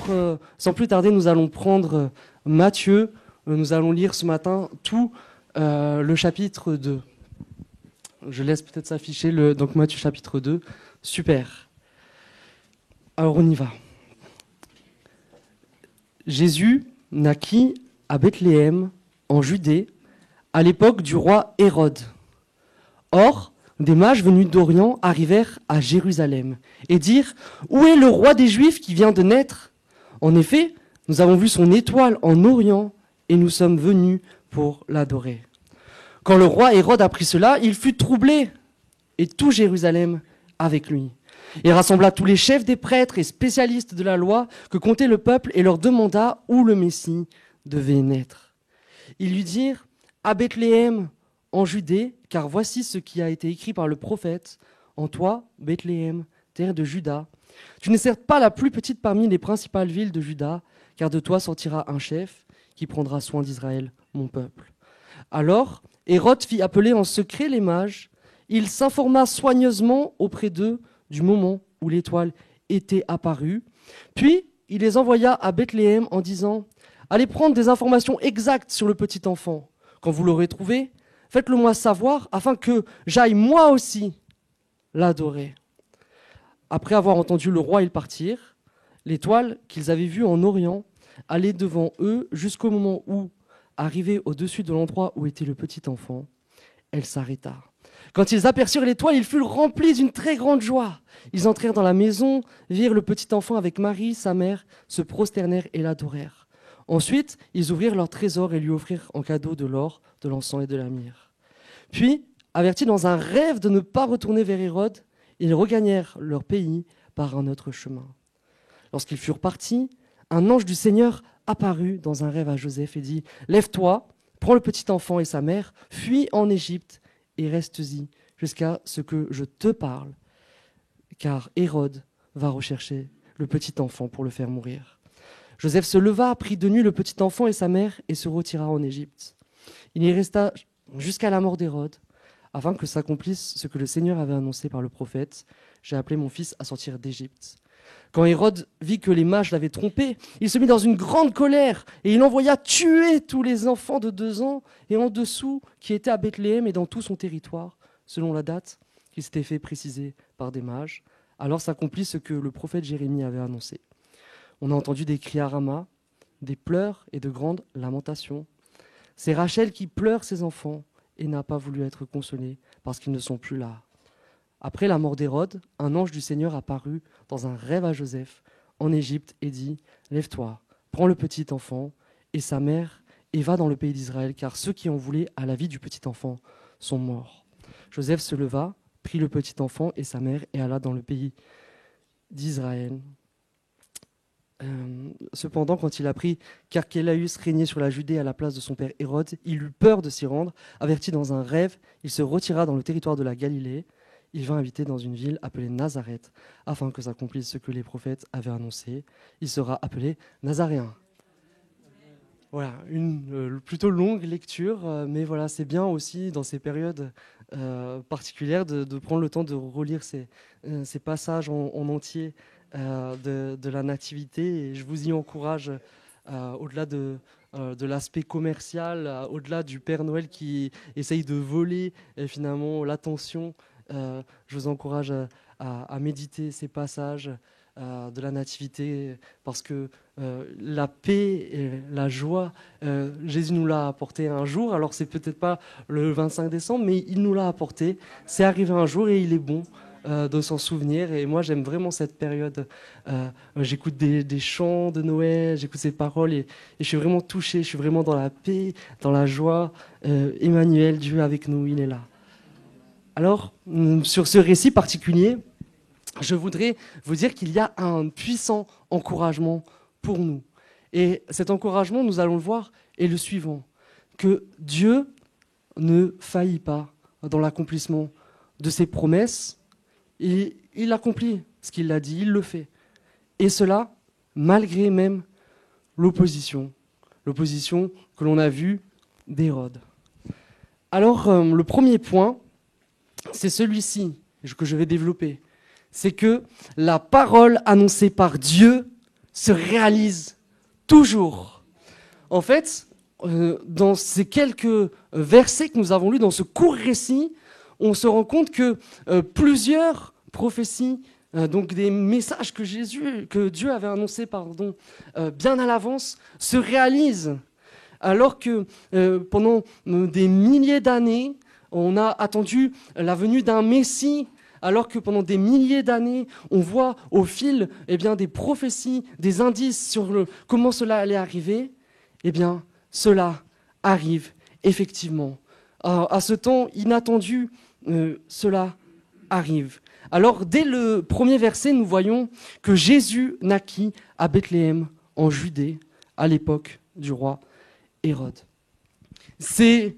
Alors, sans plus tarder, nous allons prendre Matthieu. Nous allons lire ce matin tout le chapitre 2. Je laisse peut-être s'afficher donc Matthieu chapitre 2. Super. Alors, on y va. Jésus naquit à Bethléem, en Judée, à l'époque du roi Hérode. Or, des mages venus d'Orient arrivèrent à Jérusalem et dirent « Où est le roi des Juifs qui vient de naître ? En effet, nous avons vu son étoile en Orient et nous sommes venus pour l'adorer. » Quand le roi Hérode apprit cela, il fut troublé et tout Jérusalem avec lui. Il rassembla tous les chefs des prêtres et spécialistes de la loi que comptait le peuple et leur demanda où le Messie devait naître. Ils lui dirent « À Bethléem, en Judée, car voici ce qui a été écrit par le prophète. En toi, Bethléem, terre de Juda, tu n'es certes pas la plus petite parmi les principales villes de Juda, car de toi sortira un chef qui prendra soin d'Israël, mon peuple. » Alors, Hérode fit appeler en secret les mages. Il s'informa soigneusement auprès d'eux du moment où l'étoile était apparue. Puis, il les envoya à Bethléem en disant « Allez prendre des informations exactes sur le petit enfant. Quand vous l'aurez trouvé, faites-le moi savoir afin que j'aille moi aussi l'adorer. » Après avoir entendu le roi, ils partirent. L'étoile qu'ils avaient vue en Orient allait devant eux jusqu'au moment où, arrivée au-dessus de l'endroit où était le petit enfant, elle s'arrêta. Quand ils aperçurent l'étoile, ils furent remplis d'une très grande joie. Ils entrèrent dans la maison, virent le petit enfant avec Marie, sa mère, se prosternèrent et l'adorèrent. Ensuite, ils ouvrirent leur trésor et lui offrirent en cadeau de l'or, de l'encens et de la myrrhe. Puis, avertis dans un rêve de ne pas retourner vers Hérode, ils regagnèrent leur pays par un autre chemin. Lorsqu'ils furent partis, un ange du Seigneur apparut dans un rêve à Joseph et dit « Lève-toi, prends le petit enfant et sa mère, fuis en Égypte et reste-y jusqu'à ce que je te parle, car Hérode va rechercher le petit enfant pour le faire mourir. » Joseph se leva, prit de nuit le petit enfant et sa mère et se retira en Égypte. Il y resta jusqu'à la mort d'Hérode, afin que s'accomplisse ce que le Seigneur avait annoncé par le prophète. « J'ai appelé mon fils à sortir d'Égypte. » Quand Hérode vit que les mages l'avaient trompé, il se mit dans une grande colère et il envoya tuer tous les enfants de 2 ans et en dessous qui étaient à Bethléem et dans tout son territoire, selon la date qui s'était fait préciser par des mages. Alors s'accomplit ce que le prophète Jérémie avait annoncé. On a entendu des cris à Rama, des pleurs et de grandes lamentations. C'est Rachel qui pleure ses enfants et n'a pas voulu être consolée parce qu'ils ne sont plus là. Après la mort d'Hérode, un ange du Seigneur apparut dans un rêve à Joseph en Égypte et dit « Lève-toi, prends le petit enfant et sa mère et va dans le pays d'Israël, car ceux qui en voulaient à la vie du petit enfant sont morts. » Joseph se leva, prit le petit enfant et sa mère et alla dans le pays d'Israël. Cependant, quand il apprit qu'Archélaüs régnait sur la Judée à la place de son père Hérode, il eut peur de s'y rendre. Averti dans un rêve, il se retira dans le territoire de la Galilée. Il vint habiter dans une ville appelée Nazareth, afin que s'accomplisse ce que les prophètes avaient annoncé. Il sera appelé Nazaréen. Voilà, une plutôt longue lecture, mais voilà, c'est bien aussi dans ces périodes particulières de prendre le temps de relire ces passages en entier de la nativité. Et je vous y encourage, au-delà de l'aspect commercial, au-delà du Père Noël qui essaye de voler finalement l'attention. Je vous encourage à méditer ces passages de la nativité parce que la paix et la joie, Jésus nous l'a apporté un jour. Alors c'est peut-être pas le 25 décembre, mais il nous l'a apporté. C'est arrivé un jour et il est bon de s'en souvenir. Et moi j'aime vraiment cette période. J'écoute des chants de Noël, j'écoute ces paroles et je suis vraiment touché. Je suis vraiment dans la paix, dans la joie. Emmanuel, Dieu avec nous, il est là. Alors, sur ce récit particulier, je voudrais vous dire qu'il y a un puissant encouragement pour nous. Et cet encouragement, nous allons le voir, est le suivant, que Dieu ne faillit pas dans l'accomplissement de ses promesses. Et il accomplit ce qu'il a dit, il le fait. Et cela, malgré même l'opposition que l'on a vue d'Hérode. Alors, le premier point, c'est celui-ci que je vais développer. C'est que la parole annoncée par Dieu se réalise toujours. En fait, dans ces quelques versets que nous avons lus, dans ce court récit, on se rend compte que plusieurs prophéties, donc des messages que Dieu avait annoncés bien à l'avance, se réalisent. Alors que pendant des milliers d'années, on a attendu la venue d'un Messie, alors que pendant des milliers d'années, on voit au fil des prophéties, des indices sur comment cela allait arriver, cela arrive effectivement. À ce temps inattendu, cela arrive. Alors, dès le premier verset, nous voyons que Jésus naquit à Bethléem, en Judée, à l'époque du roi Hérode. C'est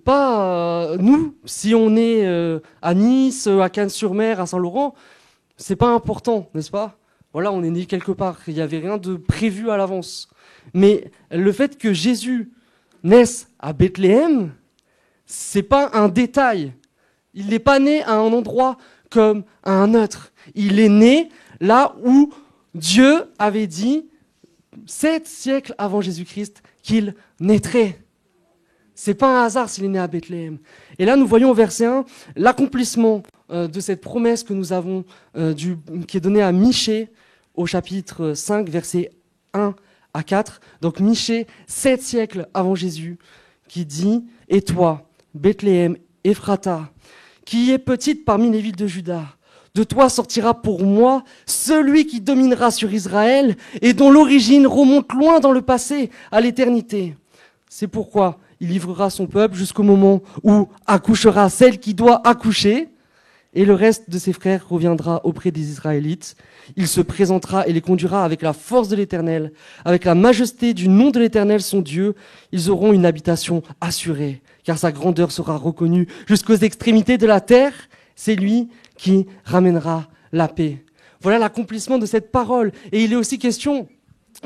pas nous, si on est à Nice, à Cannes-sur-Mer, à Saint-Laurent, c'est pas important, n'est-ce pas? Voilà, on est né quelque part, il n'y avait rien de prévu à l'avance. Mais le fait que Jésus naisse à Bethléem, c'est pas un détail. Il n'est pas né à un endroit comme à un autre. Il est né là où Dieu avait dit, 7 siècles avant Jésus-Christ, qu'il naîtrait. C'est pas un hasard s'il est né à Bethléem. Et là, nous voyons au verset 1 l'accomplissement de cette promesse que nous avons, qui est donnée à Michée au chapitre 5, versets 1 à 4. Donc Michée, 7 siècles avant Jésus, qui dit « Et toi, Bethléem, Ephrata, qui est petite parmi les villes de Juda, de toi sortira pour moi celui qui dominera sur Israël et dont l'origine remonte loin dans le passé, à l'éternité. C'est pourquoi il livrera son peuple jusqu'au moment où accouchera celle qui doit accoucher, et le reste de ses frères reviendra auprès des Israélites. Il se présentera et les conduira avec la force de l'Éternel, avec la majesté du nom de l'Éternel son Dieu. Ils auront une habitation assurée, car sa grandeur sera reconnue jusqu'aux extrémités de la terre. C'est lui qui ramènera la paix. » Voilà l'accomplissement de cette parole. Et il est aussi question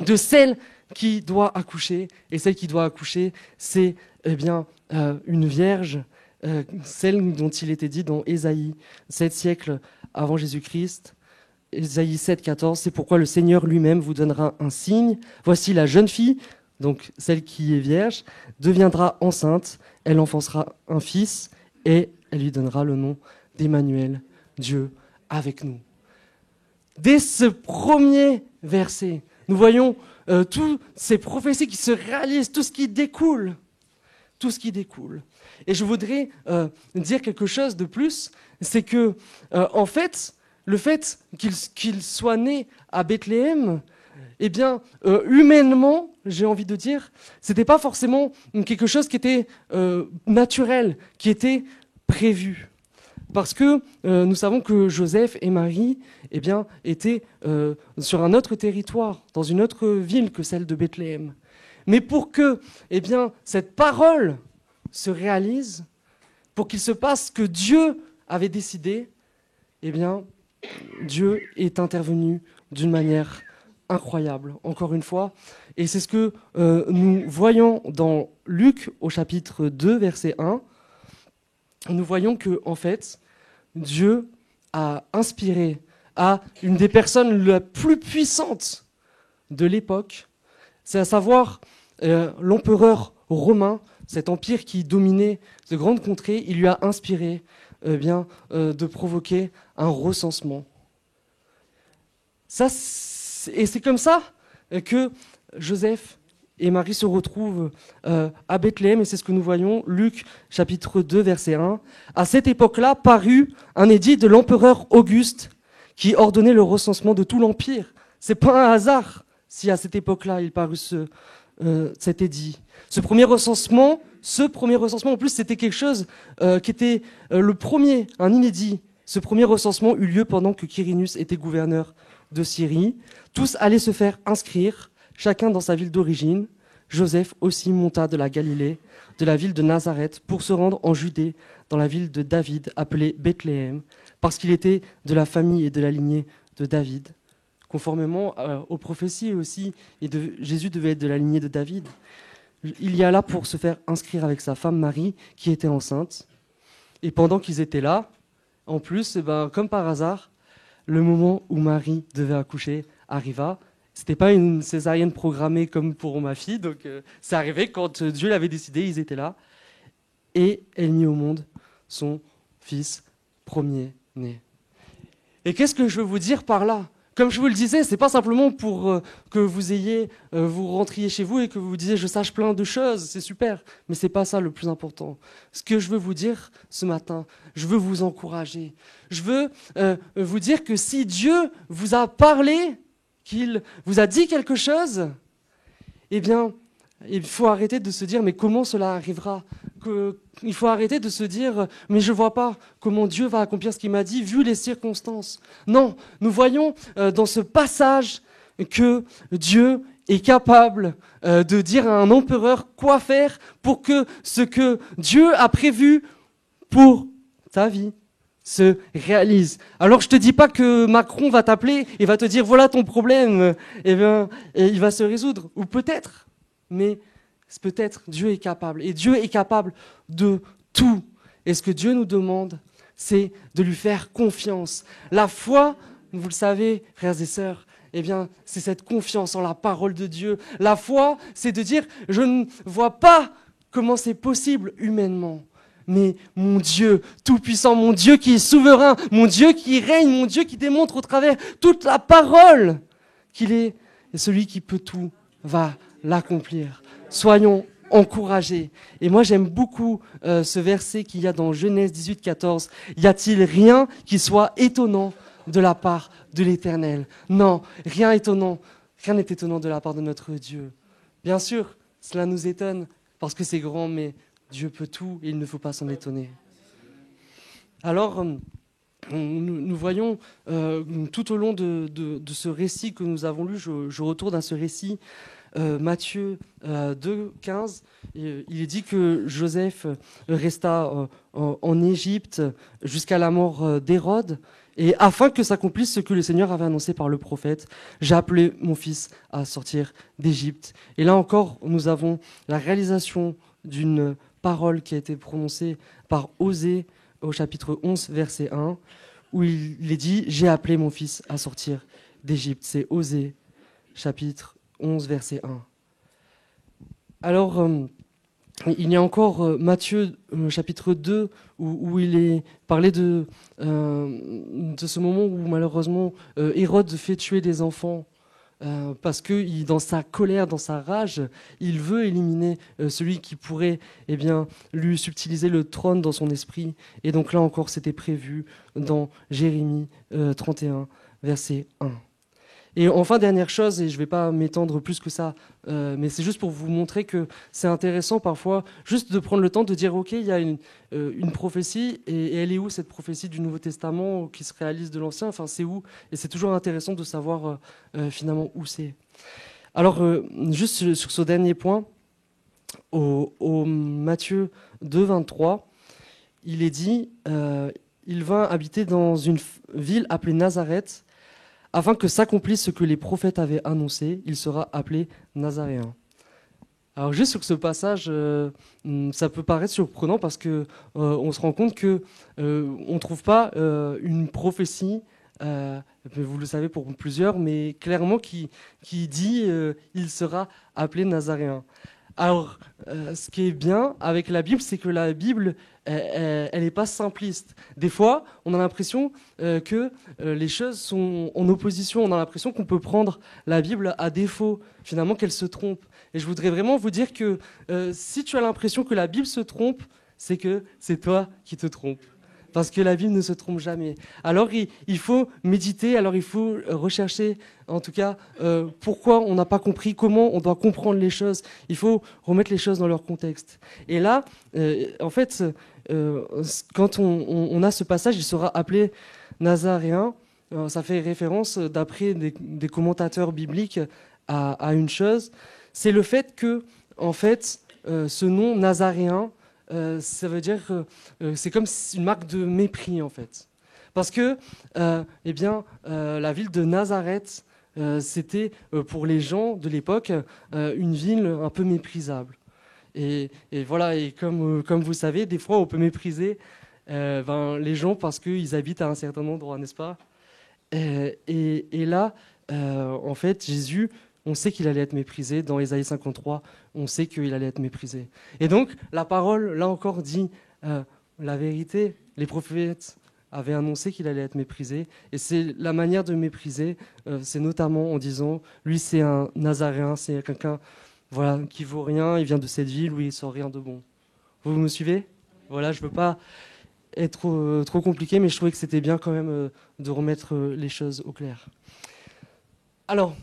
de celle qui doit accoucher. Et celle qui doit accoucher, c'est une vierge, celle dont il était dit dans Ésaïe, 7 siècles avant Jésus-Christ. Ésaïe 7, 14, c'est pourquoi le Seigneur lui-même vous donnera un signe. Voici la jeune fille, donc celle qui est vierge, deviendra enceinte. Elle enfancera un fils et elle lui donnera le nom d'Emmanuel, Dieu avec nous. Dès ce premier verset, nous voyons toutes ces prophéties qui se réalisent, tout ce qui découle. Tout ce qui découle. Et je voudrais dire quelque chose de plus, c'est que, en fait, le fait qu'il soit né à Bethléem, humainement, j'ai envie de dire, c'était pas forcément quelque chose qui était naturel, qui était prévu. Parce que nous savons que Joseph et Marie étaient sur un autre territoire, dans une autre ville que celle de Bethléem. Mais pour que cette parole se réalise, pour qu'il se passe ce que Dieu avait décidé, Dieu est intervenu d'une manière incroyable, encore une fois. Et c'est ce que nous voyons dans Luc au chapitre 2, verset 1. Nous voyons que, en fait, Dieu a inspiré à une des personnes les plus puissantes de l'époque, c'est à savoir l'empereur romain, cet empire qui dominait de grandes contrées. Il lui a inspiré de provoquer un recensement. Et c'est comme ça que Joseph et Marie se retrouvent à Bethléem, et c'est ce que nous voyons, Luc chapitre 2, verset 1. À cette époque-là parut un édit de l'empereur Auguste qui ordonnait le recensement de tout l'empire. C'est pas un hasard si à cette époque-là il parut cet édit. Ce premier recensement, en plus, c'était quelque chose qui était le premier, un inédit. Ce premier recensement eut lieu pendant que Quirinius était gouverneur de Syrie. Tous allaient se faire inscrire, chacun dans sa ville d'origine. Joseph aussi monta de la Galilée, de la ville de Nazareth, pour se rendre en Judée, dans la ville de David, appelée Bethléem, parce qu'il était de la famille et de la lignée de David. Conformément aux prophéties aussi, Jésus devait être de la lignée de David. Il y alla pour se faire inscrire avec sa femme Marie, qui était enceinte. Et pendant qu'ils étaient là, en plus, comme par hasard, le moment où Marie devait accoucher arriva. C'était pas une césarienne programmée comme pour ma fille, donc c'est arrivé quand Dieu l'avait décidé, ils étaient là. Et elle mit au monde son fils premier-né. Et qu'est-ce que je veux vous dire par là? Comme je vous le disais, c'est pas simplement pour que vous rentriez chez vous et que vous disiez je sache plein de choses, c'est super, mais c'est pas ça le plus important. Ce que je veux vous dire ce matin, je veux vous encourager. Je veux vous dire que si Dieu vous a parlé, qu'il vous a dit quelque chose, eh bien, il faut arrêter de se dire mais comment cela arrivera? Il faut arrêter de se dire mais je ne vois pas comment Dieu va accomplir ce qu'il m'a dit vu les circonstances. Non, nous voyons dans ce passage que Dieu est capable de dire à un empereur quoi faire pour que ce que Dieu a prévu pour ta vie se réalise. Alors je te dis pas que Macron va t'appeler et va te dire voilà ton problème, et il va se résoudre, ou peut-être, mais peut-être Dieu est capable, et Dieu est capable de tout. Et ce que Dieu nous demande, c'est de lui faire confiance. La foi, vous le savez, frères et sœurs, eh bien, c'est cette confiance en la parole de Dieu. La foi, c'est de dire je ne vois pas comment c'est possible humainement. Mais mon Dieu tout-puissant, mon Dieu qui est souverain, mon Dieu qui règne, mon Dieu qui démontre au travers toute la parole qu'il est, et celui qui peut tout va l'accomplir. Soyons encouragés. Et moi j'aime beaucoup ce verset qu'il y a dans Genèse 18, 14. Y a-t-il rien qui soit étonnant de la part de l'Éternel? Non, rien n'est étonnant de la part de notre Dieu. Bien sûr, cela nous étonne parce que c'est grand, mais Dieu peut tout et il ne faut pas s'en étonner. Alors, nous voyons tout au long de ce récit que nous avons lu, je retourne à ce récit, Matthieu 2, 15, il est dit que Joseph resta en Égypte jusqu'à la mort d'Hérode, et afin que s'accomplisse ce que le Seigneur avait annoncé par le prophète, j'ai appelé mon fils à sortir d'Égypte. Et là encore, nous avons la réalisation d'une parole qui a été prononcée par Osée au chapitre 11, verset 1, où il est dit « J'ai appelé mon fils à sortir d'Égypte ». C'est Osée, chapitre 11, verset 1. Alors, il y a encore Matthieu, chapitre 2, où il est parlé de ce moment où malheureusement Hérode fait tuer des enfants. Parce que dans sa colère, dans sa rage, il veut éliminer celui qui pourrait lui subtiliser le trône dans son esprit. Et donc là encore, c'était prévu dans Jérémie 31, verset 1. Et enfin, dernière chose, et je ne vais pas m'étendre plus que ça, mais c'est juste pour vous montrer que c'est intéressant parfois juste de prendre le temps de dire, ok, il y a une prophétie, et elle est où cette prophétie du Nouveau Testament qui se réalise de l'Ancien? Enfin, c'est où? Et c'est toujours intéressant de savoir finalement où c'est. Alors, juste sur ce dernier point, au Matthieu 2, 23, il est dit, il vint habiter dans une ville appelée Nazareth, afin que s'accomplisse ce que les prophètes avaient annoncé, il sera appelé Nazaréen. Alors juste sur ce passage, ça peut paraître surprenant parce que on se rend compte que on ne trouve pas une prophétie, vous le savez pour plusieurs, mais clairement qui dit il sera appelé Nazaréen. Alors, ce qui est bien avec la Bible, c'est que la Bible, elle n'est pas simpliste. Des fois, on a l'impression que les choses sont en opposition. On a l'impression qu'on peut prendre la Bible à défaut, finalement qu'elle se trompe. Et je voudrais vraiment vous dire que si tu as l'impression que la Bible se trompe, c'est que c'est toi qui te trompes. Parce que la Bible ne se trompe jamais. Alors il faut méditer, alors il faut rechercher, en tout cas, pourquoi on n'a pas compris, comment on doit comprendre les choses. Il faut remettre les choses dans leur contexte. Et là, en fait, quand on a ce passage, il sera appelé Nazaréen. Ça fait référence, d'après des commentateurs bibliques, à une chose. C'est le fait que, en fait, ce nom Nazaréen, ça veut dire que c'est comme une marque de mépris en fait. Parce que la ville de Nazareth, c'était pour les gens de l'époque une ville un peu méprisable. Et voilà, et comme vous savez, des fois on peut mépriser les gens parce qu'ils habitent à un certain endroit, n'est-ce pas? Et là, en fait, Jésus, on sait qu'il allait être méprisé. Dans Ésaïe 53, on sait qu'il allait être méprisé. Et donc, la parole, là encore, dit la vérité. Les prophètes avaient annoncé qu'il allait être méprisé. Et c'est la manière de mépriser, c'est notamment en disant, lui, c'est un Nazaréen, c'est quelqu'un voilà, qui vaut rien, il vient de cette ville où il sort rien de bon. Vous me suivez? Voilà, je ne veux pas être trop compliqué, mais je trouvais que c'était bien quand même de remettre les choses au clair. Alors,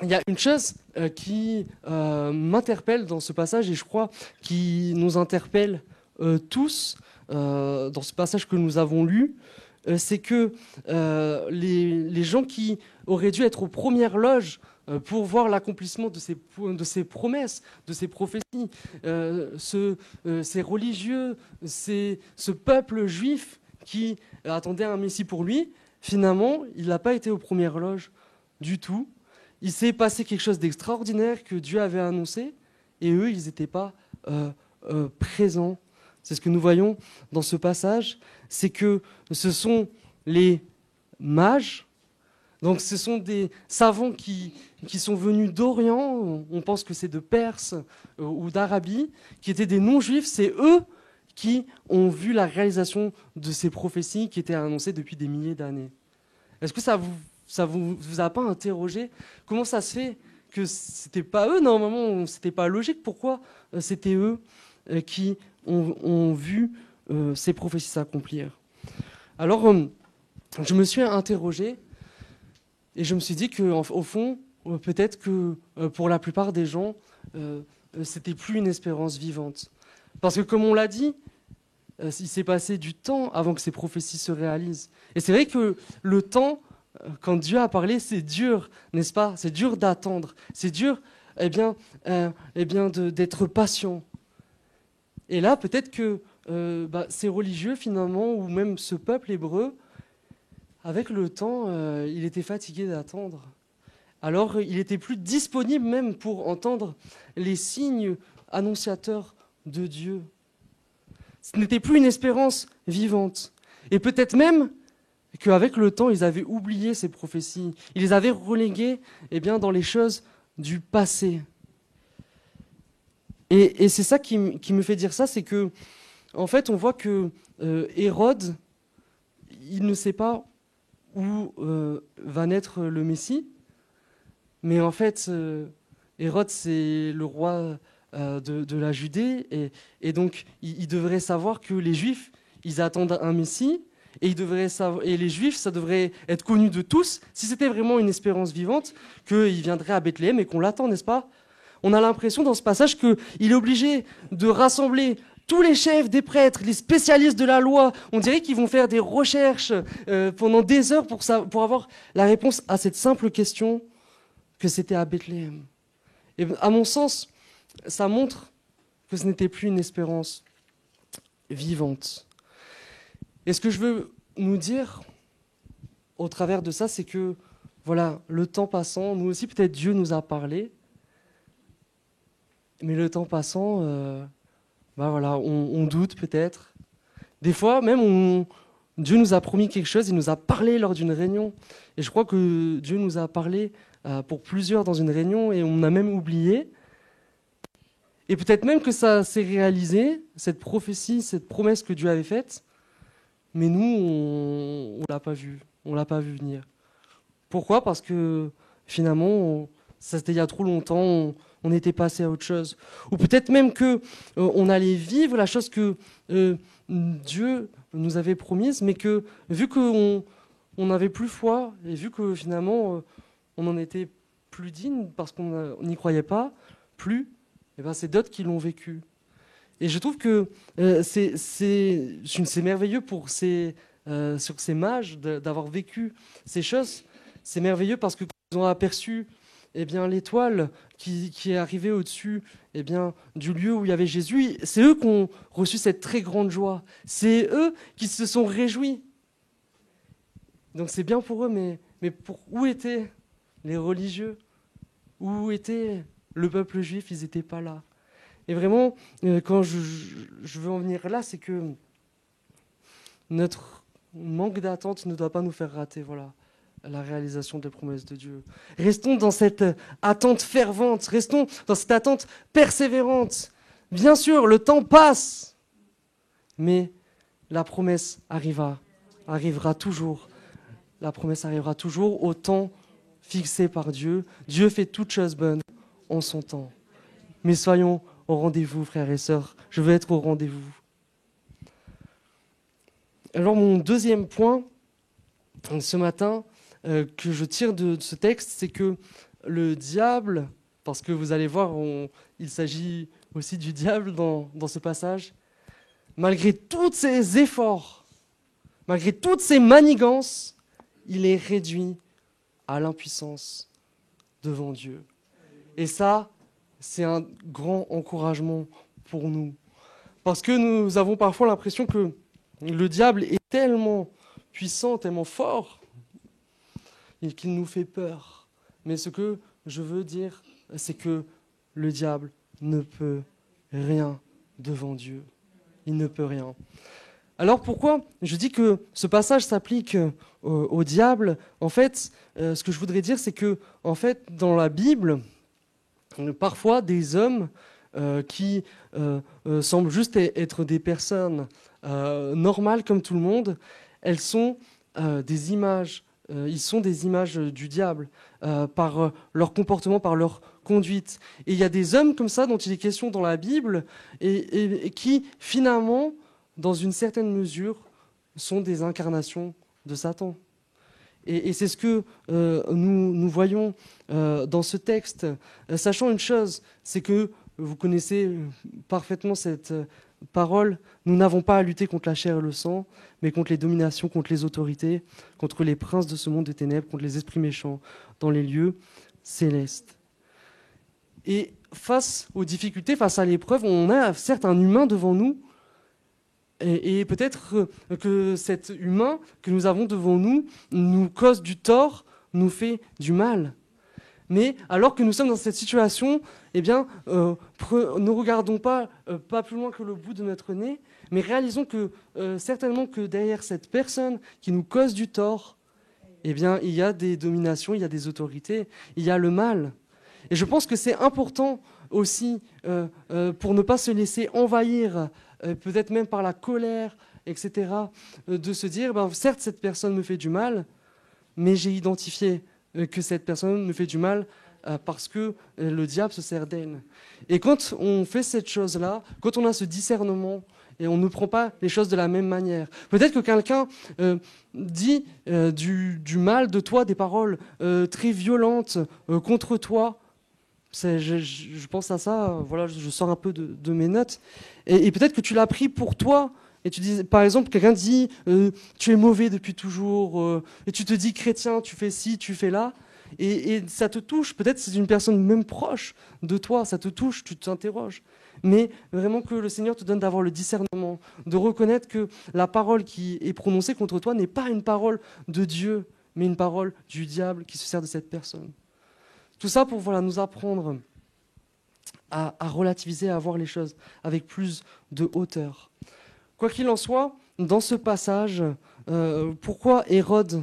il y a une chose qui m'interpelle dans ce passage, et je crois qui nous interpelle tous dans ce passage que nous avons lu, c'est que les gens qui auraient dû être aux premières loges pour voir l'accomplissement de ces promesses, de ces prophéties, ces religieux, ce peuple juif qui attendait un Messie pour lui, finalement, il n'a pas été aux premières loges du tout. Il s'est passé quelque chose d'extraordinaire que Dieu avait annoncé, et eux, ils n'étaient pas présents. C'est ce que nous voyons dans ce passage, c'est que ce sont les mages, donc ce sont des savants qui sont venus d'Orient, on pense que c'est de Perse ou d'Arabie, qui étaient des non-juifs, c'est eux qui ont vu la réalisation de ces prophéties qui étaient annoncées depuis des milliers d'années. Est-ce que ça vous a pas interrogé? Comment ça se fait que c'était pas eux, normalement, c'était pas logique? Pourquoi c'était eux qui ont vu ces prophéties s'accomplir? Alors, je me suis interrogé et je me suis dit qu'au fond, peut-être que pour la plupart des gens, c'était plus une espérance vivante. Parce que comme on l'a dit, il s'est passé du temps avant que ces prophéties se réalisent. Et c'est vrai que le temps, quand Dieu a parlé, c'est dur, n'est-ce pas? C'est dur d'attendre. C'est dur d'être patient. Et là, peut-être que ces religieux, finalement, ou même ce peuple hébreu, avec le temps, il était fatigué d'attendre. Alors, il était plus disponible même pour entendre les signes annonciateurs de Dieu. Ce n'était plus une espérance vivante. Et peut-être même qu'avec le temps, ils avaient oublié ces prophéties. Ils les avaient reléguées dans les choses du passé. Et c'est ça qui me fait dire ça, c'est que, en fait, on voit que Hérode, il ne sait pas où va naître le Messie, mais en fait, Hérode, c'est le roi de la Judée, et donc il devrait savoir que les Juifs, ils attendent un Messie, et les Juifs, ça devrait être connu de tous, si c'était vraiment une espérance vivante, qu'il viendrait à Bethléem et qu'on l'attend, n'est-ce pas? On a l'impression dans ce passage qu'il est obligé de rassembler tous les chefs des prêtres, les spécialistes de la loi. On dirait qu'ils vont faire des recherches pendant des heures pour avoir la réponse à cette simple question que c'était à Bethléem. Et à mon sens, ça montre que ce n'était plus une espérance vivante. Et ce que je veux nous dire au travers de ça, c'est que, voilà, le temps passant, nous aussi peut-être Dieu nous a parlé, mais le temps passant, on doute peut-être. Des fois, même, Dieu nous a promis quelque chose, il nous a parlé lors d'une réunion. Et je crois que Dieu nous a parlé pour plusieurs dans une réunion, et on a même oublié. Et peut-être même que ça s'est réalisé, cette prophétie, cette promesse que Dieu avait faite, mais nous, on ne l'a pas vu. On ne l'a pas vu venir. Pourquoi? Parce que finalement, ça c'était il y a trop longtemps, on était passé à autre chose. Ou peut-être même qu'on allait vivre la chose que Dieu nous avait promise, mais que vu qu'on n'avait plus foi, et vu que finalement on n'en était plus digne parce qu'on n'y croyait pas, plus, c'est d'autres qui l'ont vécu. Et je trouve que c'est merveilleux sur ces mages d'avoir vécu ces choses. C'est merveilleux parce qu'ils ont aperçu l'étoile qui est arrivée au-dessus du lieu où il y avait Jésus. C'est eux qui ont reçu cette très grande joie. C'est eux qui se sont réjouis. Donc c'est bien pour eux, mais où étaient les religieux? Où était le peuple juif? Ils n'étaient pas là. Et vraiment, quand je veux en venir là, c'est que notre manque d'attente ne doit pas nous faire rater la réalisation des promesses de Dieu. Restons dans cette attente fervente, restons dans cette attente persévérante. Bien sûr, le temps passe, mais la promesse arrivera toujours. La promesse arrivera toujours au temps fixé par Dieu. Dieu fait toutes choses bonnes en son temps. Mais soyons au rendez-vous, frères et sœurs. Je veux être au rendez-vous. Alors mon deuxième point, ce matin, que je tire de ce texte, c'est que le diable, parce que vous allez voir, il s'agit aussi du diable dans ce passage, malgré tous ses efforts, malgré toutes ses manigances, il est réduit à l'impuissance devant Dieu. Et ça, c'est un grand encouragement pour nous. Parce que nous avons parfois l'impression que le diable est tellement puissant, tellement fort, et qu'il nous fait peur. Mais ce que je veux dire, c'est que le diable ne peut rien devant Dieu. Il ne peut rien. Alors pourquoi je dis que ce passage s'applique au diable? En fait, ce que je voudrais dire, c'est que, en fait, dans la Bible, parfois des hommes qui semblent juste être des personnes normales comme tout le monde, elles sont des images. Ils sont des images du diable par leur comportement, par leur conduite. Et il y a des hommes comme ça dont il est question dans la Bible et qui, finalement, dans une certaine mesure, sont des incarnations de Satan. Et c'est ce que nous voyons dans ce texte, sachant une chose, c'est que vous connaissez parfaitement cette parole, nous n'avons pas à lutter contre la chair et le sang, mais contre les dominations, contre les autorités, contre les princes de ce monde de ténèbres, contre les esprits méchants dans les lieux célestes. Et face aux difficultés, face à l'épreuve, on a certes un humain devant nous, et peut-être que cet humain que nous avons devant nous cause du tort, nous fait du mal. Mais alors que nous sommes dans cette situation, eh bien, ne regardons pas plus loin que le bout de notre nez, mais réalisons que certainement que derrière cette personne qui nous cause du tort, eh bien, il y a des dominations, il y a des autorités, il y a le mal. Et je pense que c'est important aussi, pour ne pas se laisser envahir, peut-être même par la colère, etc., de se dire, certes, cette personne me fait du mal, mais j'ai identifié que cette personne me fait du mal parce que le diable se sert d'elle. Et quand on fait cette chose-là, quand on a ce discernement, et on ne prend pas les choses de la même manière. Peut-être que quelqu'un dit du mal de toi, des paroles très violentes contre toi. Je pense à ça, voilà, je sors un peu de mes notes. Et peut-être que tu l'as pris pour toi. Et tu dis, par exemple, quelqu'un dit tu es mauvais depuis toujours, et tu te dis chrétien, tu fais ci, tu fais là, et ça te touche. Peut-être que c'est une personne même proche de toi, ça te touche, tu t'interroges. Mais vraiment que le Seigneur te donne d'avoir le discernement, de reconnaître que la parole qui est prononcée contre toi n'est pas une parole de Dieu, mais une parole du diable qui se sert de cette personne. Tout ça pour nous apprendre à relativiser, à voir les choses avec plus de hauteur. Quoi qu'il en soit, dans ce passage, pourquoi Hérode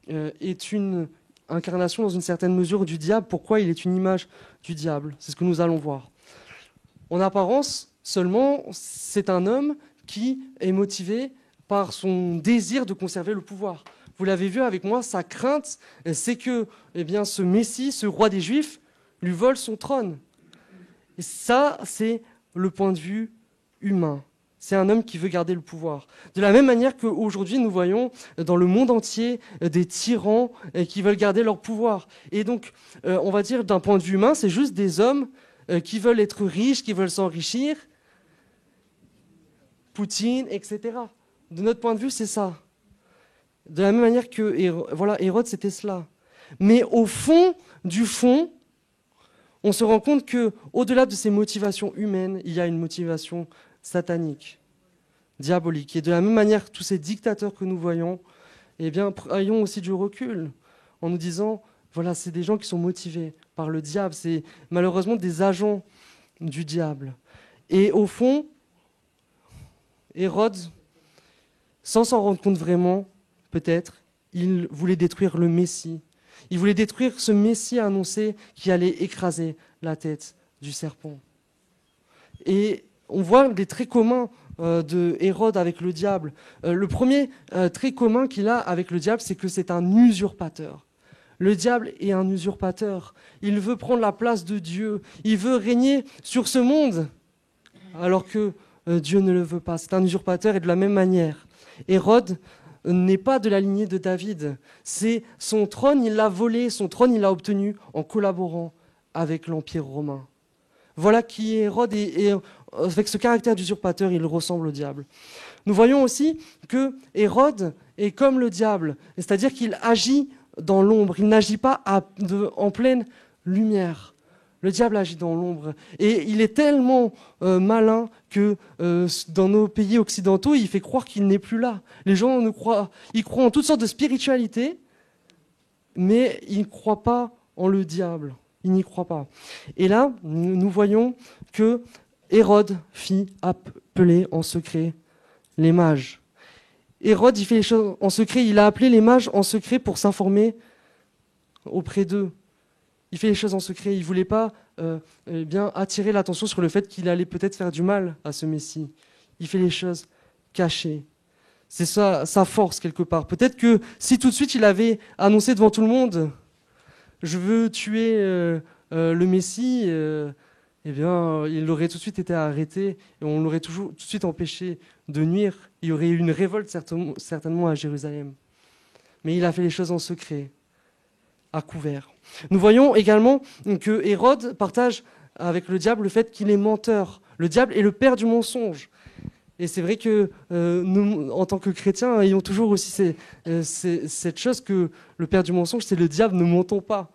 est une incarnation dans une certaine mesure du diable, pourquoi il est une image du diable? C'est ce que nous allons voir. En apparence, seulement, c'est un homme qui est motivé par son désir de conserver le pouvoir. Vous l'avez vu avec moi, sa crainte, c'est que ce Messie, ce roi des Juifs, lui vole son trône. Et ça, c'est le point de vue humain. C'est un homme qui veut garder le pouvoir. De la même manière qu'aujourd'hui, nous voyons dans le monde entier des tyrans qui veulent garder leur pouvoir. Et donc, on va dire d'un point de vue humain, c'est juste des hommes qui veulent être riches, qui veulent s'enrichir. Poutine, etc. De notre point de vue, c'est ça. De la même manière que Hérode, c'était cela. Mais au fond du fond, on se rend compte qu'au-delà de ces motivations humaines, il y a une motivation satanique, diabolique. Et de la même manière, tous ces dictateurs que nous voyons, ayons aussi du recul en nous disant, c'est des gens qui sont motivés par le diable. C'est malheureusement des agents du diable. Et au fond, Hérode, sans s'en rendre compte vraiment, peut-être, il voulait détruire le Messie. Il voulait détruire ce Messie annoncé qui allait écraser la tête du serpent. Et on voit des traits communs de Hérode avec le diable. Le premier trait commun qu'il a avec le diable, c'est que c'est un usurpateur. Le diable est un usurpateur. Il veut prendre la place de Dieu. Il veut régner sur ce monde, alors que Dieu ne le veut pas. C'est un usurpateur et de la même manière. Hérode n'est pas de la lignée de David. C'est son trône, il l'a volé, son trône, il l'a obtenu en collaborant avec l'Empire romain. Voilà qui est Hérode et avec ce caractère d'usurpateur, il ressemble au diable. Nous voyons aussi que Hérode est comme le diable, c'est-à-dire qu'il agit dans l'ombre, il n'agit pas en pleine lumière. Le diable agit dans l'ombre et il est tellement malin que dans nos pays occidentaux, il fait croire qu'il n'est plus là. Les gens ils croient en toutes sortes de spiritualités, mais ils ne croient pas en le diable. Ils n'y croient pas. Et là, nous voyons que Hérode fit appeler en secret les mages. Hérode, il fait les choses en secret. Il a appelé les mages en secret pour s'informer auprès d'eux. Il fait les choses en secret. Il ne voulait pas attirer l'attention sur le fait qu'il allait peut-être faire du mal à ce Messie. Il fait les choses cachées. C'est ça, sa force quelque part. Peut-être que si tout de suite il avait annoncé devant tout le monde « Je veux tuer le Messie », eh bien, il aurait tout de suite été arrêté et on l'aurait tout de suite empêché de nuire. Il y aurait eu une révolte certainement à Jérusalem. Mais il a fait les choses en secret, à couvert. Nous voyons également que Hérode partage avec le diable le fait qu'il est menteur. Le diable est le père du mensonge. Et c'est vrai que nous, en tant que chrétiens, ayons toujours aussi cette chose que le père du mensonge, c'est le diable, ne mentons pas.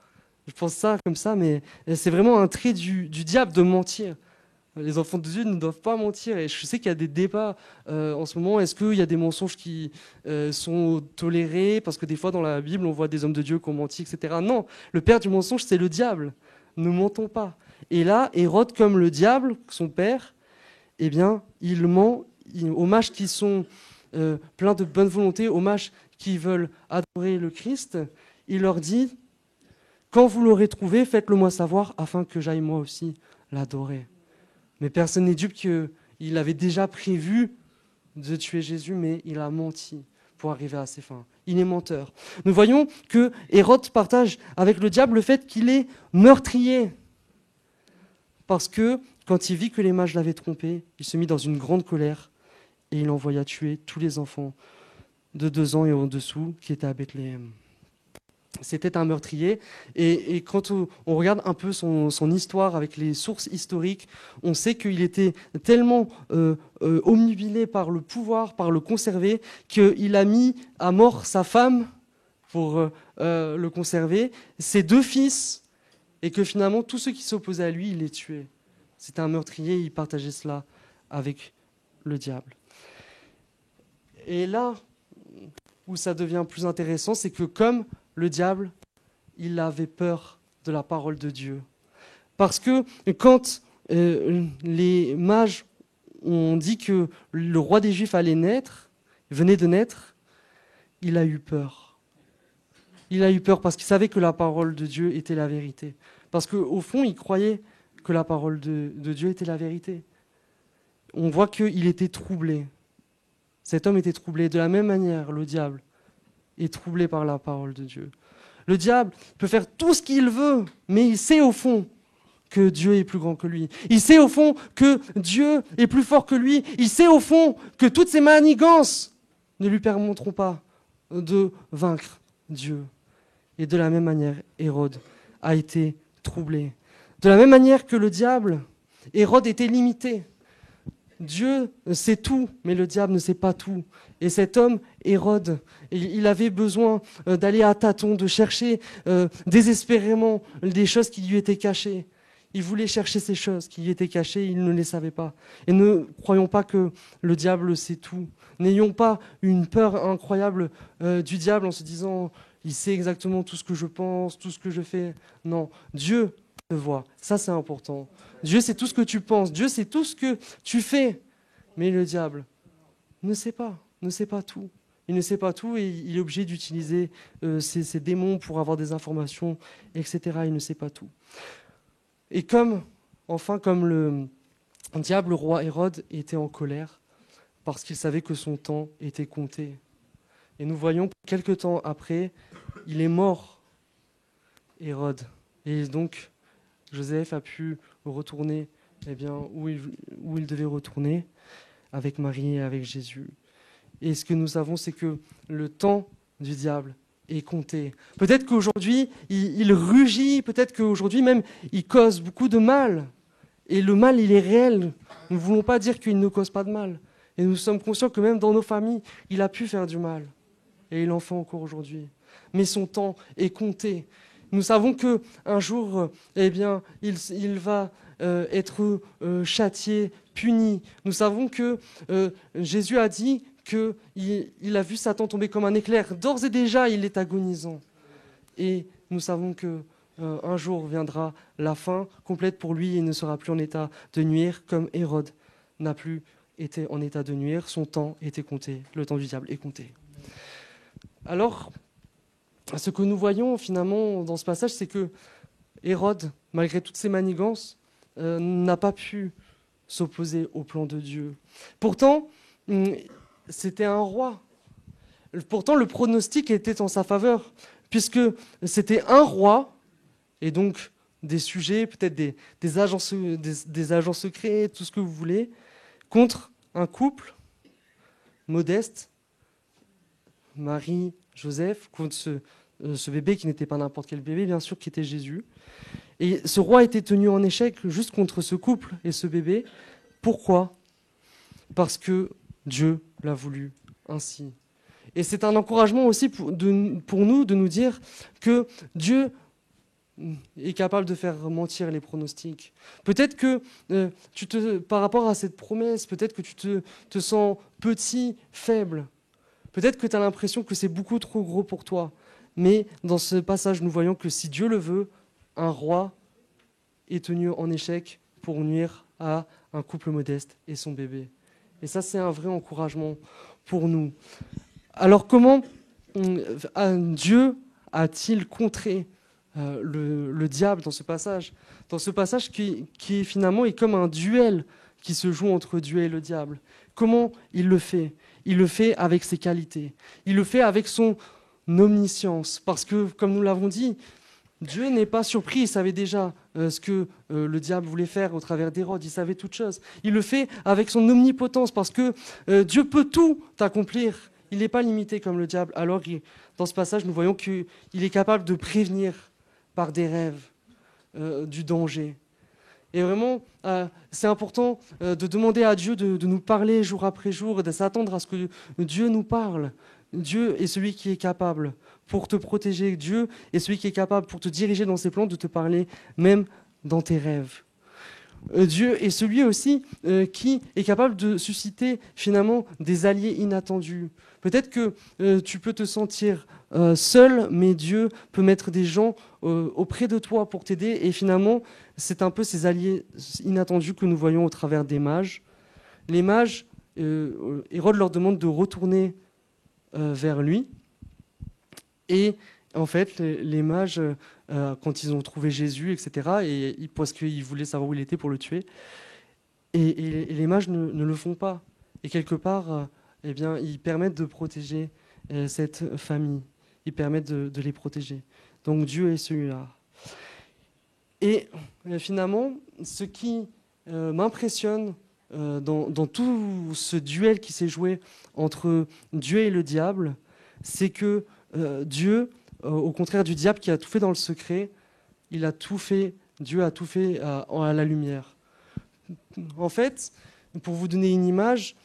Je pense ça comme ça, mais c'est vraiment un trait du diable de mentir. Les enfants de Dieu ne doivent pas mentir. Et je sais qu'il y a des débats en ce moment. Est-ce qu'il y a des mensonges qui sont tolérés? Parce que des fois, dans la Bible, on voit des hommes de Dieu qui ont menti, etc. Non, le père du mensonge, c'est le diable. Ne mentons pas. Et là, Hérode, comme le diable, son père, eh bien, il ment aux mages qui sont pleins de bonne volonté, aux mages qui veulent adorer le Christ. Il leur dit: quand vous l'aurez trouvé, faites-le moi savoir, afin que j'aille moi aussi l'adorer. Mais personne n'est dupe qu'il avait déjà prévu de tuer Jésus, mais il a menti pour arriver à ses fins. Il est menteur. Nous voyons que Hérode partage avec le diable le fait qu'il est meurtrier. Parce que quand il vit que les mages l'avaient trompé, il se mit dans une grande colère et il envoya tuer tous les enfants de 2 ans et en dessous qui étaient à Bethléem. C'était un meurtrier. Et quand on regarde un peu son histoire avec les sources historiques, on sait qu'il était tellement omnubilé par le pouvoir, par le conserver, qu'il a mis à mort sa femme pour le conserver, ses 2 fils, et que finalement, tous ceux qui s'opposaient à lui, il les tuait. C'était un meurtrier, il partageait cela avec le diable. Et là où ça devient plus intéressant, c'est que comme le diable, il avait peur de la parole de Dieu. Parce que quand les mages ont dit que le roi des Juifs venait de naître, il a eu peur. Il a eu peur parce qu'il savait que la parole de Dieu était la vérité. Parce qu'au fond, il croyait que la parole de Dieu était la vérité. On voit qu'il était troublé. Cet homme était troublé. De la même manière, le diable est troublé par la parole de Dieu. Le diable peut faire tout ce qu'il veut, mais il sait au fond que Dieu est plus grand que lui. Il sait au fond que Dieu est plus fort que lui. Il sait au fond que toutes ses manigances ne lui permettront pas de vaincre Dieu. Et de la même manière, Hérode a été troublé. De la même manière que le diable, Hérode était limité. Dieu sait tout, mais le diable ne sait pas tout. Et cet homme, Hérode, il avait besoin d'aller à tâtons, de chercher désespérément des choses qui lui étaient cachées. Il voulait chercher ces choses qui lui étaient cachées, il ne les savait pas. Et ne croyons pas que le diable sait tout. N'ayons pas une peur incroyable du diable en se disant « il sait exactement tout ce que je pense, tout ce que je fais ». Non, Dieu te voit, ça c'est important. Dieu sait tout ce que tu penses, Dieu sait tout ce que tu fais. Mais le diable ne sait pas tout. Il ne sait pas tout et il est obligé d'utiliser ses démons pour avoir des informations, etc. Il ne sait pas tout. Et comme le diable, le roi Hérode était en colère parce qu'il savait que son temps était compté. Et nous voyons que quelque temps après, il est mort, Hérode. Et donc, Joseph a pu retourner où il devait retourner, avec Marie et avec Jésus. Et ce que nous savons, c'est que le temps du diable est compté. Peut-être qu'aujourd'hui, il rugit, peut-être qu'aujourd'hui même, il cause beaucoup de mal. Et le mal, il est réel. Nous ne voulons pas dire qu'il ne cause pas de mal. Et nous sommes conscients que même dans nos familles, il a pu faire du mal. Et il en fait encore aujourd'hui. Mais son temps est compté. Nous savons qu'un jour, il va être châtié, puni. Nous savons que Jésus a dit qu'il a vu Satan tomber comme un éclair. D'ores et déjà, il est agonisant. Et nous savons qu'un jour viendra la fin complète pour lui et il ne sera plus en état de nuire comme Hérode n'a plus été en état de nuire. Son temps était compté. Le temps du diable est compté. Alors, ce que nous voyons finalement dans ce passage, c'est que Hérode, malgré toutes ses manigances, n'a pas pu s'opposer au plan de Dieu. Pourtant, c'était un roi. Pourtant, le pronostic était en sa faveur, puisque c'était un roi, et donc des sujets, peut-être des agents secrets, tout ce que vous voulez, contre un couple modeste, Marie, Joseph, contre ce bébé qui n'était pas n'importe quel bébé, bien sûr, qui était Jésus. Et ce roi était tenu en échec juste contre ce couple et ce bébé. Pourquoi ? Parce que Dieu l'a voulu ainsi. Et c'est un encouragement aussi pour nous de nous dire que Dieu est capable de faire mentir les pronostics. Peut-être que par rapport à cette promesse, peut-être que tu te sens petit, faible. Peut-être que tu as l'impression que c'est beaucoup trop gros pour toi. Mais dans ce passage, nous voyons que si Dieu le veut, un roi est tenu en échec pour nuire à un couple modeste et son bébé. Et ça, c'est un vrai encouragement pour nous. Alors comment Dieu a-t-il contré le diable dans ce passage ? Dans ce passage qui finalement est comme un duel qui se joue entre Dieu et le diable. Comment il le fait ? Il le fait avec ses qualités. Il le fait avec son omniscience. Parce que, comme nous l'avons dit, Dieu n'est pas surpris. Il savait déjà ce que le diable voulait faire au travers d'Hérode. Il savait toutes choses. Il le fait avec son omnipotence parce que Dieu peut tout accomplir. Il n'est pas limité comme le diable. Alors, dans ce passage, nous voyons qu'il est capable de prévenir par des rêves du danger. Et vraiment, c'est important de demander à Dieu de nous parler jour après jour, de s'attendre à ce que Dieu nous parle. Dieu est celui qui est capable pour te protéger. Dieu est celui qui est capable pour te diriger dans ses plans, de te parler même dans tes rêves. Dieu est celui aussi qui est capable de susciter finalement des alliés inattendus. Peut-être que tu peux te sentir seul, mais Dieu peut mettre des gens auprès de toi pour t'aider. Et finalement, c'est un peu ces alliés inattendus que nous voyons au travers des mages. Les mages, Hérode leur demande de retourner vers lui. Et en fait, les mages, quand ils ont trouvé Jésus, etc., parce qu'ils voulaient savoir où il était pour le tuer, et les mages ne le font pas. Et quelque part, ils permettent de protéger cette famille. Ils permettent de les protéger. Donc Dieu est celui-là. Et finalement, ce qui m'impressionne dans tout ce duel qui s'est joué entre Dieu et le diable, c'est que Dieu, au contraire du diable qui a tout fait dans le secret, Dieu a tout fait à la lumière. En fait, pour vous donner une image,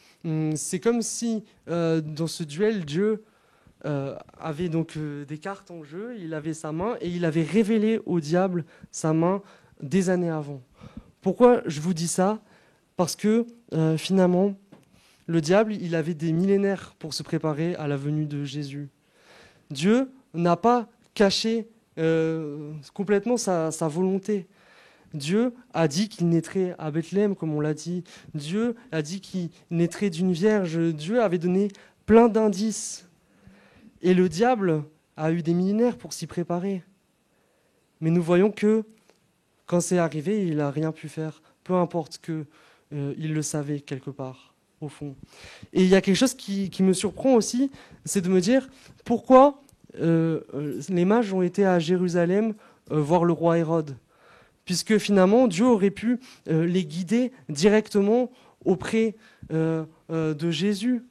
c'est comme si dans ce duel, Dieu avait donc des cartes en jeu, il avait sa main et il avait révélé au diable sa main des années avant. Pourquoi je vous dis ça ? Parce que finalement, le diable, il avait des millénaires pour se préparer à la venue de Jésus. Dieu n'a pas caché complètement sa volonté. Dieu a dit qu'il naîtrait à Bethléem, comme on l'a dit. Dieu a dit qu'il naîtrait d'une vierge. Dieu avait donné plein d'indices Et le diable a eu des millénaires pour s'y préparer. Mais nous voyons que quand c'est arrivé, il n'a rien pu faire, peu importe que il le savait quelque part, au fond. Et il y a quelque chose qui me surprend aussi, c'est de me dire pourquoi les mages ont été à Jérusalem voir le roi Hérode. Puisque finalement, Dieu aurait pu les guider directement auprès de Jésus.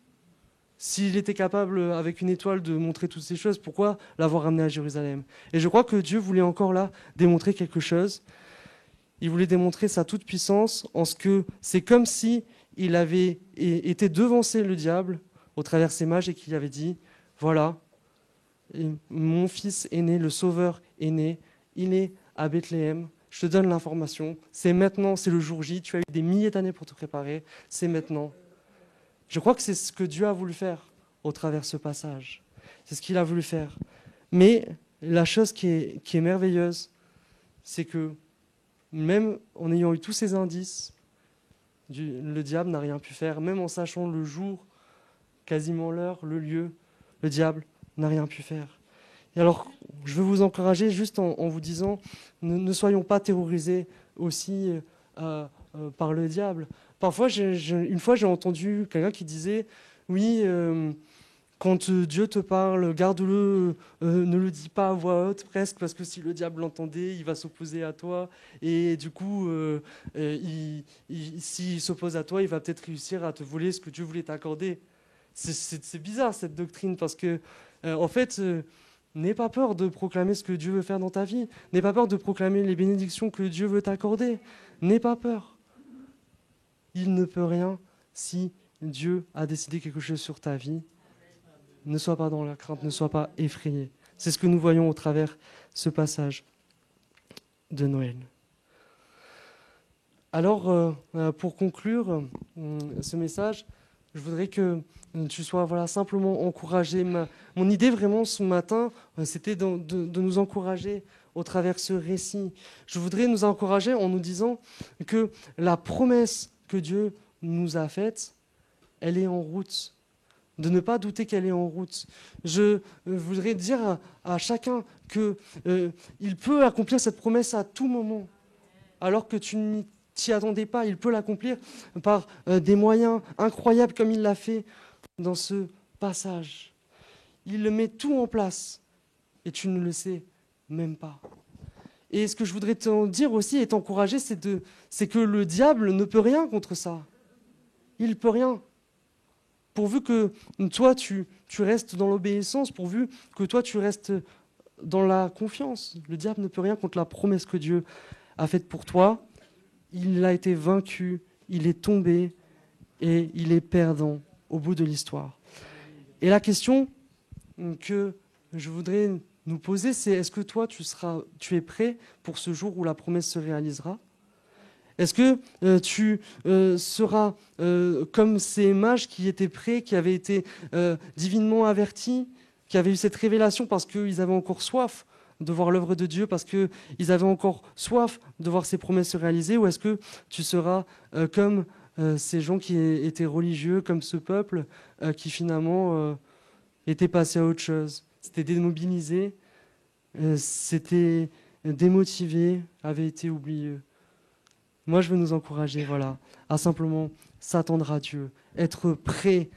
S'il était capable, avec une étoile, de montrer toutes ces choses, pourquoi l'avoir amené à Jérusalem? Et je crois que Dieu voulait encore là démontrer quelque chose. Il voulait démontrer sa toute-puissance en ce que c'est comme si il avait été devancé le diable au travers ses mages et qu'il avait dit, voilà, mon fils est né, le Sauveur est né, il est à Bethléem, je te donne l'information, c'est maintenant, c'est le jour J, tu as eu des milliers d'années pour te préparer, c'est maintenant. Je crois que c'est ce que Dieu a voulu faire au travers de ce passage. C'est ce qu'il a voulu faire. Mais la chose qui est merveilleuse, c'est que même en ayant eu tous ces indices, le diable n'a rien pu faire. Même en sachant le jour, quasiment l'heure, le lieu, le diable n'a rien pu faire. Et alors, je veux vous encourager juste en vous disant, ne soyons pas terrorisés aussi par le diable. Parfois, une fois, j'ai entendu quelqu'un qui disait, oui, quand Dieu te parle, garde-le, ne le dis pas à voix haute presque, parce que si le diable l'entendait, il va s'opposer à toi. Et du coup, s'il s'oppose à toi, il va peut-être réussir à te voler ce que Dieu voulait t'accorder. C'est bizarre cette doctrine, parce que, en fait, n'aie pas peur de proclamer ce que Dieu veut faire dans ta vie. N'aie pas peur de proclamer les bénédictions que Dieu veut t'accorder. N'aie pas peur. Il ne peut rien si Dieu a décidé quelque chose sur ta vie. Ne sois pas dans la crainte, ne sois pas effrayé. C'est ce que nous voyons au travers ce passage de Noël. Alors, pour conclure ce message, je voudrais que tu sois simplement encouragé. Mon idée vraiment ce matin, c'était de nous encourager au travers de ce récit. Je voudrais nous encourager en nous disant que la promesse que Dieu nous a faite, elle est en route. De ne pas douter qu'elle est en route. Je voudrais dire à chacun qu'il peut accomplir cette promesse à tout moment, alors que tu ne t'y attendais pas. Il peut l'accomplir par des moyens incroyables comme il l'a fait dans ce passage. Il le met tout en place et tu ne le sais même pas. Et ce que je voudrais te dire aussi et t'encourager, c'est que le diable ne peut rien contre ça. Il ne peut rien. Pourvu que toi, tu restes dans l'obéissance, pourvu que toi, tu restes dans la confiance. Le diable ne peut rien contre la promesse que Dieu a faite pour toi. Il a été vaincu, il est tombé et il est perdant au bout de l'histoire. Et la question que je voudrais nous poser, c'est est-ce que toi, tu es prêt pour ce jour où la promesse se réalisera ? Est-ce que tu seras comme ces mages qui étaient prêts, qui avaient été divinement avertis, qui avaient eu cette révélation parce qu'ils avaient encore soif de voir l'œuvre de Dieu, parce qu'ils avaient encore soif de voir ses promesses se réaliser? Ou est-ce que tu seras comme ces gens qui étaient religieux, comme ce peuple qui finalement était passé à autre chose? C'était démobilisé, c'était démotivé, avait été oublié. Moi, je veux nous encourager, à simplement s'attendre à Dieu, être prêt,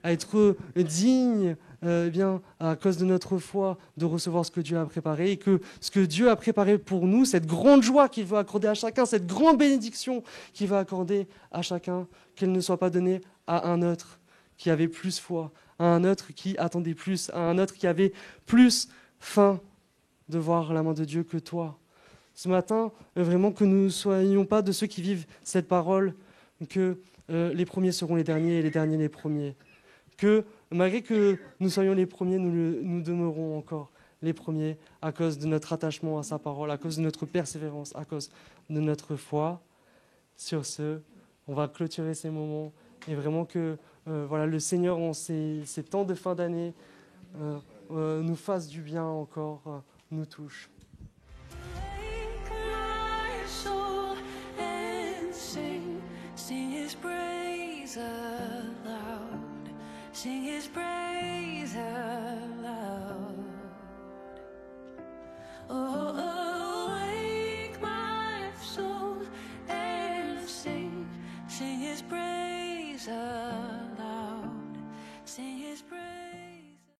à être digne, à cause de notre foi, de recevoir ce que Dieu a préparé, et que ce que Dieu a préparé pour nous, cette grande joie qu'il veut accorder à chacun, cette grande bénédiction qu'il veut accorder à chacun, qu'elle ne soit pas donnée à un autre qui avait plus foi, à un autre qui attendait plus, à un autre qui avait plus faim de voir la main de Dieu que toi. Ce matin, vraiment que nous ne soyons pas de ceux qui vivent cette parole, que les premiers seront les derniers et les derniers les premiers. Que malgré que nous soyons les premiers, nous demeurons encore les premiers à cause de notre attachement à sa parole, à cause de notre persévérance, à cause de notre foi. Sur ce, on va clôturer ces moments et vraiment que le Seigneur, en ces temps de fin d'année, nous fasse du bien encore, nous touche. Sing his praise aloud, sing his praise.